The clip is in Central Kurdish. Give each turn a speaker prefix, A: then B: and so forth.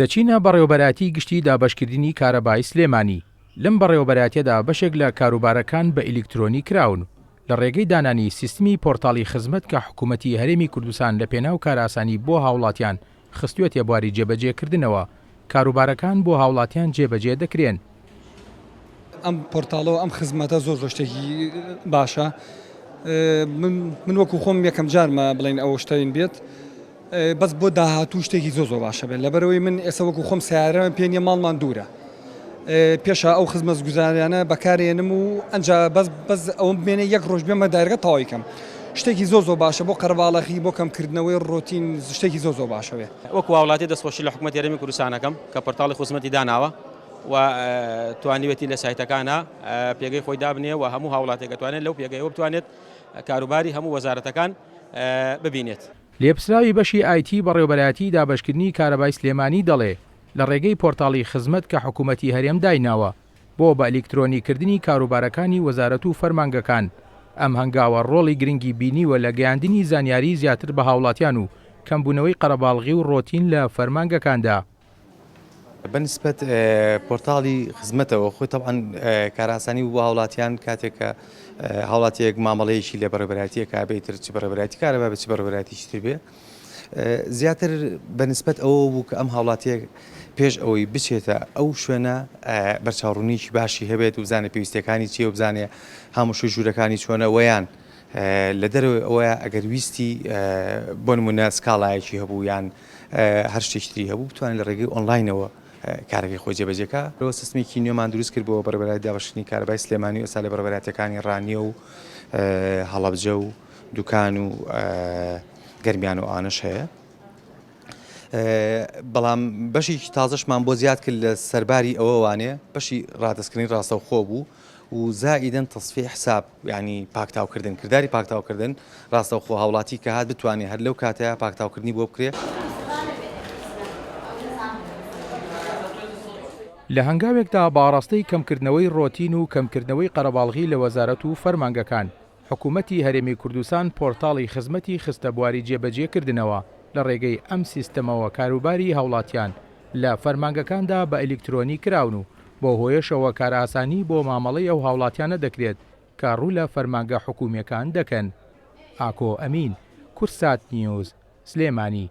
A: دەچینە بەڕێوەبەراتی گشتی دابەشکردنی کارەبای سلێمانی. لەم بەڕێوەبەراتیەدا بەشێک لە کاروبارەکان بە ئیلکترۆنی کراون لە ڕێگەی دانانی سیستمی پۆرتاڵی خزمەت کە حکوومەتی هەرێمی کوردستان لە پێناو کاراسانی بۆ هاوڵاتیان خستوێتە بواری جێبەجێکردنەوە. کاروبارەکان بۆ هاوڵاتیان جێبەجێ دەکرێن.
B: ئەم پۆرتاڵەوە ئەم خزمەتە زۆر شتێکی باشە. من وەکو خۆم یەکەم جارمە بڵین ئەوە شتین بێت، بەس بۆ داهاتوو شتێکی زۆر باشە بێت. لەبەرەوەی من ئێستا وەکو خۆم سیارە پێنیە ماڵمان دوورە، پێشە ئەو خزمەت گوزاریانە بەکارێنم و ئەنجا بەس ئەوم بمێنێ یەک ڕۆژ بێمە دایرگە تەواویکەم. شتێکی زۆر باشە بۆ قەرەباڵغی بۆ کەمکردنەوەی ڕۆتین، شتێکی زۆر باشەوێ.
C: وەکو وڵاتی دەستخۆشی لە حکوومەتی هەرێمی کوردستانەکەم کە پۆرتاڵی خزمەتی داناوە و توانیوێتی لە سایتەکانە پێگەی خۆی دابنێ و هەموو هاوڵاتێک دەتوانێت لەو پێگەیەوە بتوانێت کاروباری هەموو وەزارەتەکان ببینێت.
A: لێپسراوی بەشی ئایتی بەڕێوەبەراتی دابەشکردنی کارەبای سلێمانی دەڵێ لە ڕێگەی پۆرتاڵی خزمەت کە حکوومەتی هەرێم دایناوە بۆ بە ئەلیکترۆنیکردنی کاروبارەکانی وەزارەت و فەرمانگەکان، ئەم هەنگاوە ڕۆڵی گرنگی بینیوە لە گەیاندنی زانیاری زیاتر بە هاوڵاتیان و کەمبوونەوەی قەرەباڵغی و ڕۆتین لە فەرمانگەکاندا.
D: بەنسبەت پۆرتاڵی خزمەتەوە خۆی تەبعاً کاراسانی بۆ هاوڵاتیان کاتێککە هاوڵاتیەک مامەڵەیەکی لە بەڕێوەبەراتیەکە بێتتر چ بەڕێوەبەراتی کارەبا بە چ بەڕێوەبەراتیشتر بێ، زیاتر بەنسبەت ئەوە بوو کە ئەم هاوڵاتیەک پێش ئەوەی بچێتە ئەو شوێنە بەرچاوڕوونیی باشی هەبێت و بزانێت پێویستەکانی چیە و بزانێ هەموو ژوورەکانی چۆنە وەیان لە دەرەوەی ئەوە ئەگەر ویستی بۆ نمونە سکاڵایەکی هەبوو یان هەر شتێکتری هەبوو بتوانێت لە ڕێگەی ئۆنلاینەوە کارەکەی خۆی جێبەجێکە. ئەوە سیستمێکی نوێمان دروست کرد بۆ بەڕێوەبەراتی دابەشکردنی کارەبای سلێمانی و ئێستا لە بەڕێوەبەراتیەکانی ڕانیە و هەڵەبجە و دوکان و گەرمیان و ئانش هەیە. بەڵام بەشێکی تازەشمان بۆ زیاد کرد لە سەرباری ئەوەوانێ بەشی ڕادستکردنی ڕاستەوخۆ بوو و زائیدەن تەصفیح حساب، یعنی پاکتاوکردن، کردداری پاکتاوکردن ڕاستەوخۆ هاوڵاتی کە هات بتوانێت هەر لەو کاتەیە پاکتاوکردنی بۆ بکرێت.
A: لە هەنگاوێکدا باڕاستەی کەمکردنەوەی ڕۆتین و کەمکردنەوەی قەرەباڵغی لە وەزارەت و فەرمانگەکان، حکوومەتی هەرێمی کوردستان پۆرتاڵی خزمەتی خستە بواری جێبەجێکردنەوە لە ڕێگەی ئەم سیستەمەوە کاروباری هاوڵاتیان لە فەرمانگەکاندا بە ئەلیکترۆنی کراون و بۆ هۆیشەوە کارئاسانی بۆ مامەڵەی ئەو هاوڵاتیانە دەکرێت کە ڕوو لە فەرمانگە حکوومیەکان دەکەن. ئاکۆ ئەمین، کورسات نیوز، سلێمانی.